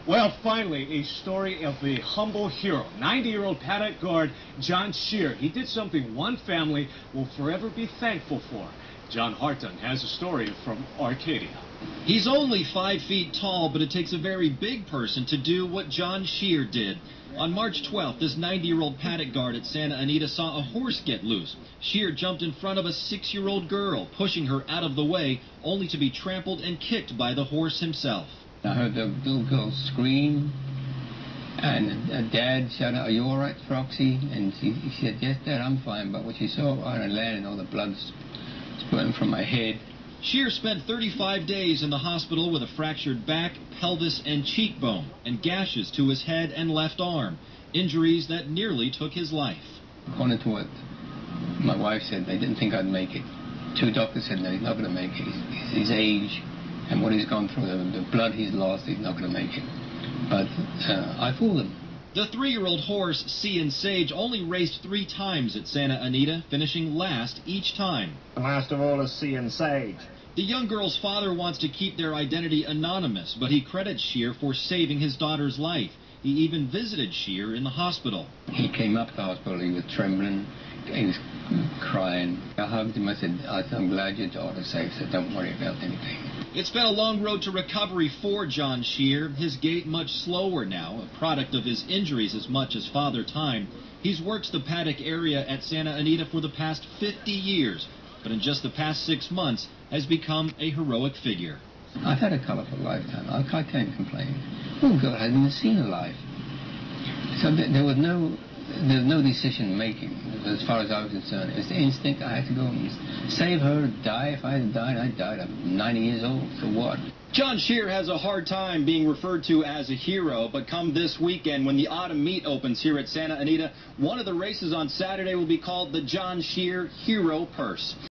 Well, finally, a story of a humble hero, 90-year-old paddock guard John Shear. He did something one family will forever be thankful for. John Hartung has a story from Arcadia. He's only 5 feet tall, but it takes a very big person to do what John Shear did. On March 12th, this 90-year-old paddock guard at Santa Anita saw a horse get loose. Shear jumped in front of a 6-year-old girl, pushing her out of the way, only to be trampled and kicked by the horse himself. I heard the little girl scream, and Dad shouted, "Are you all right, Foxy?" And she said, "Yes, Dad, I'm fine." But when she saw I had landed, all the blood spurting from my head. Shear spent 35 days in the hospital with a fractured back, pelvis, and cheekbone, and gashes to his head and left arm, injuries that nearly took his life. According to what my wife said, they didn't think I'd make it. 2 doctors said, no, he's not going to make it. His age and what he's gone through, the blood he's lost, he's not going to make it. But I fooled him. The 3-year-old horse, Sea and Sage, only raced 3 times at Santa Anita, finishing last each time. The last of all is Sea and Sage. The young girl's father wants to keep their identity anonymous, but he credits Shear for saving his daughter's life. He even visited Shear in the hospital. He came up to the hospital, he was trembling, he was crying. I hugged him, I said, "I'm glad your daughter's safe, so don't worry about anything." It's been a long road to recovery for John Shear, his gait much slower now, a product of his injuries as much as Father Time. He's worked the paddock area at Santa Anita for the past 50 years, but in just the past 6 months has become a heroic figure. I've had a colorful lifetime. I can't complain. Oh, God, I hadn't even seen a life. So there was no decision making as far as I was concerned. It was the instinct. I had to go and save her, die. If I had died, I'd died. I'm 90 years old, so what? John Shear has a hard time being referred to as a hero, but come this weekend when the autumn meet opens here at Santa Anita, one of the races on Saturday will be called the John Shear Hero Purse.